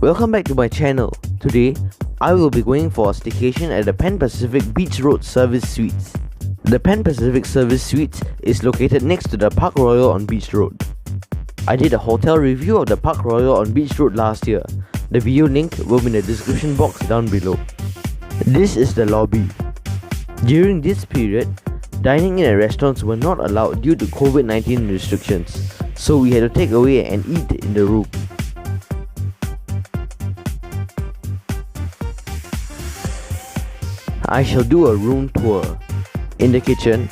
Welcome back to my channel. Today, I will be going for a staycation at the Pan Pacific Beach Road Service Suites. The Pan Pacific Service Suites is located next to the Park Royal on Beach Road. I did a hotel review of the Park Royal on Beach Road last year. The video link will be in the description box down below. This is the lobby. During this period, dining in at restaurants were not allowed due to COVID-19 restrictions, so we had to take away and eat in the room. I shall do a room tour. In the kitchen,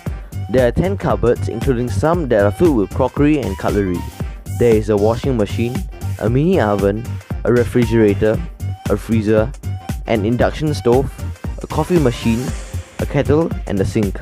there are 10 cupboards including some that are filled with crockery and cutlery. There is a washing machine, a mini oven, a refrigerator, a freezer, an induction stove, a coffee machine, a kettle and a sink.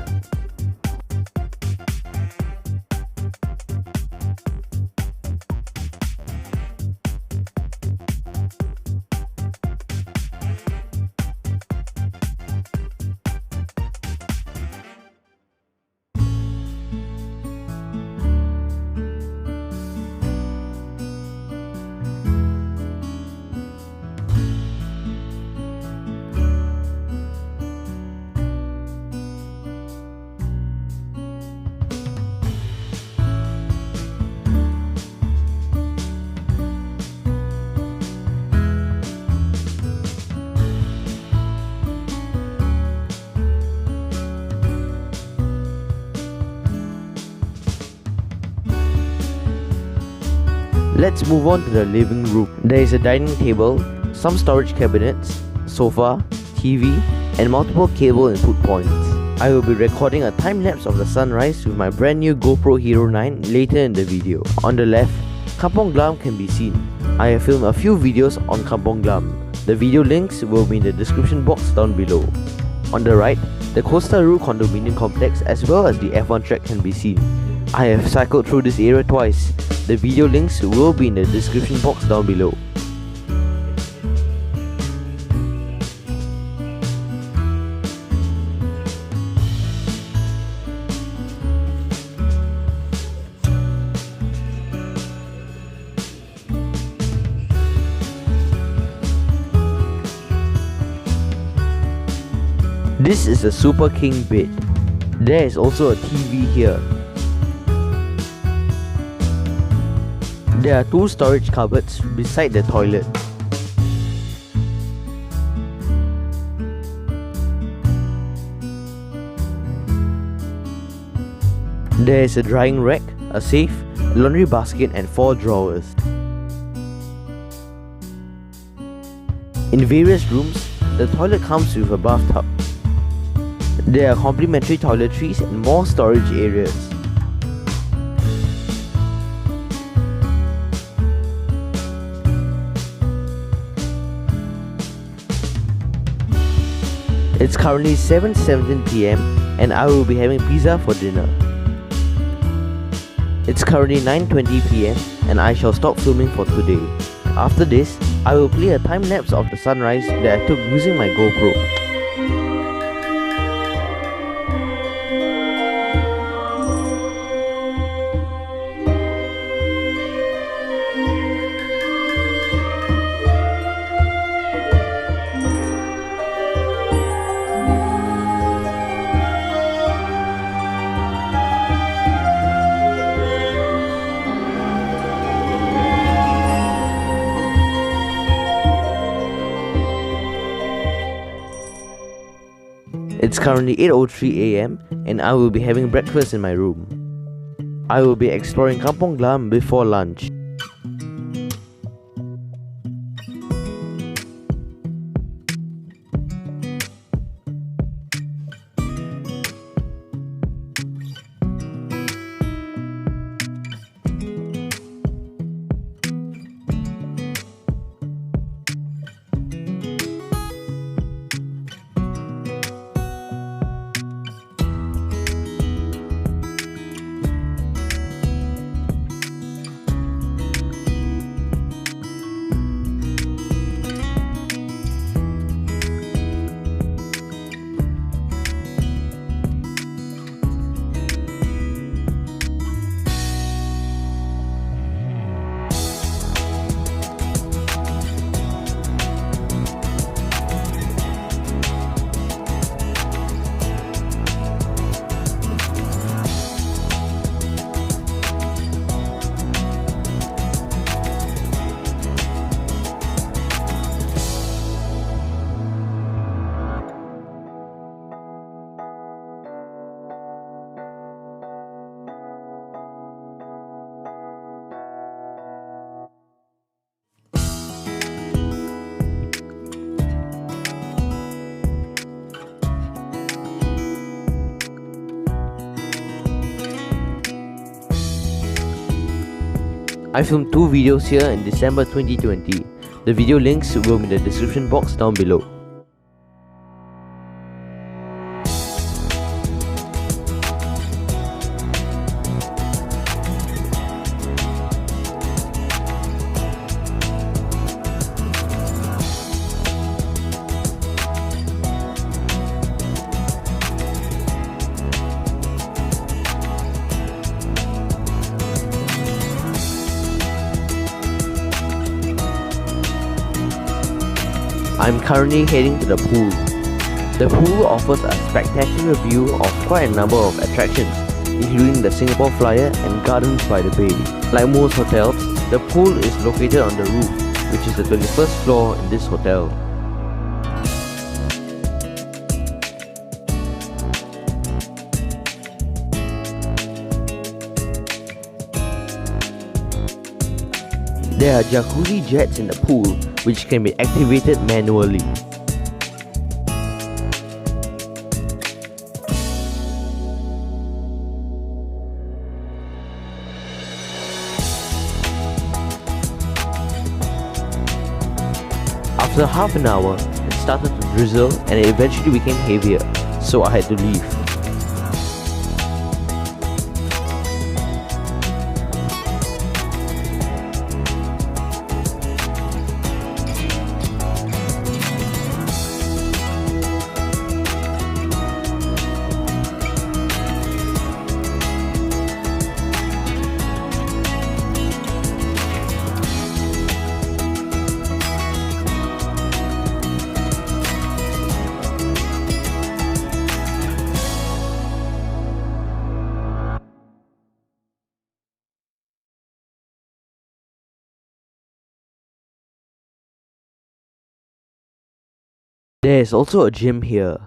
Let's move on to the living room. There is a dining table, some storage cabinets, sofa, TV, and multiple cable input points. I will be recording a time-lapse of the sunrise with my brand new GoPro Hero 9 later in the video. On the left, Kampong Glam can be seen. I have filmed a few videos on Kampong Glam. The video links will be in the description box down below. On the right, the Costa Roo condominium complex as well as the F1 track can be seen. I have cycled through this area twice. The video links will be in the description box down below. This is a Super King bed. There is also a TV here. There are 2 storage cupboards beside the toilet. There is a drying rack, a safe, a laundry basket and 4 drawers. In various rooms, the toilet comes with a bathtub. There are complimentary toiletries and more storage areas. It's currently 7:17 PM and I will be having pizza for dinner. It's currently 9:20 PM and I shall stop filming for today. After this, I will play a time-lapse of the sunrise that I took using my GoPro. It's currently 8:03 AM and I will be having breakfast in my room. I will be exploring Kampong Glam before lunch. I filmed 2 videos here in December 2020. The video links will be in the description box down below. I'm currently heading to the pool. The pool offers a spectacular view of quite a number of attractions, including the Singapore Flyer and Gardens by the Bay. Like most hotels, the pool is located on the roof, which is the 21st floor in this hotel. There are jacuzzi jets in the pool, which can be activated manually. After half an hour, it started to drizzle and it eventually became heavier, so I had to leave. There is also a gym here.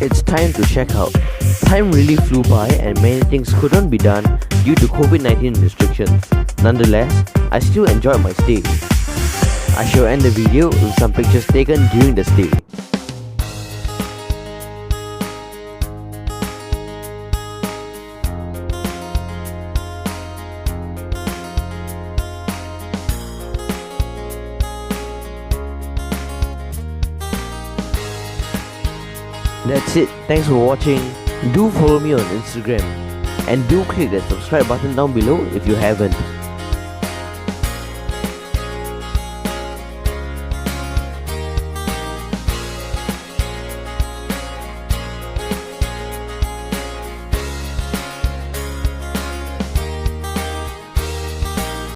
It's time to check out. Time really flew by and many things couldn't be done due to COVID-19 restrictions. Nonetheless, I still enjoyed my stay. I shall end the video with some pictures taken during the stay. That's it, thanks for watching. Do follow me on Instagram and do click that subscribe button down below if you haven't.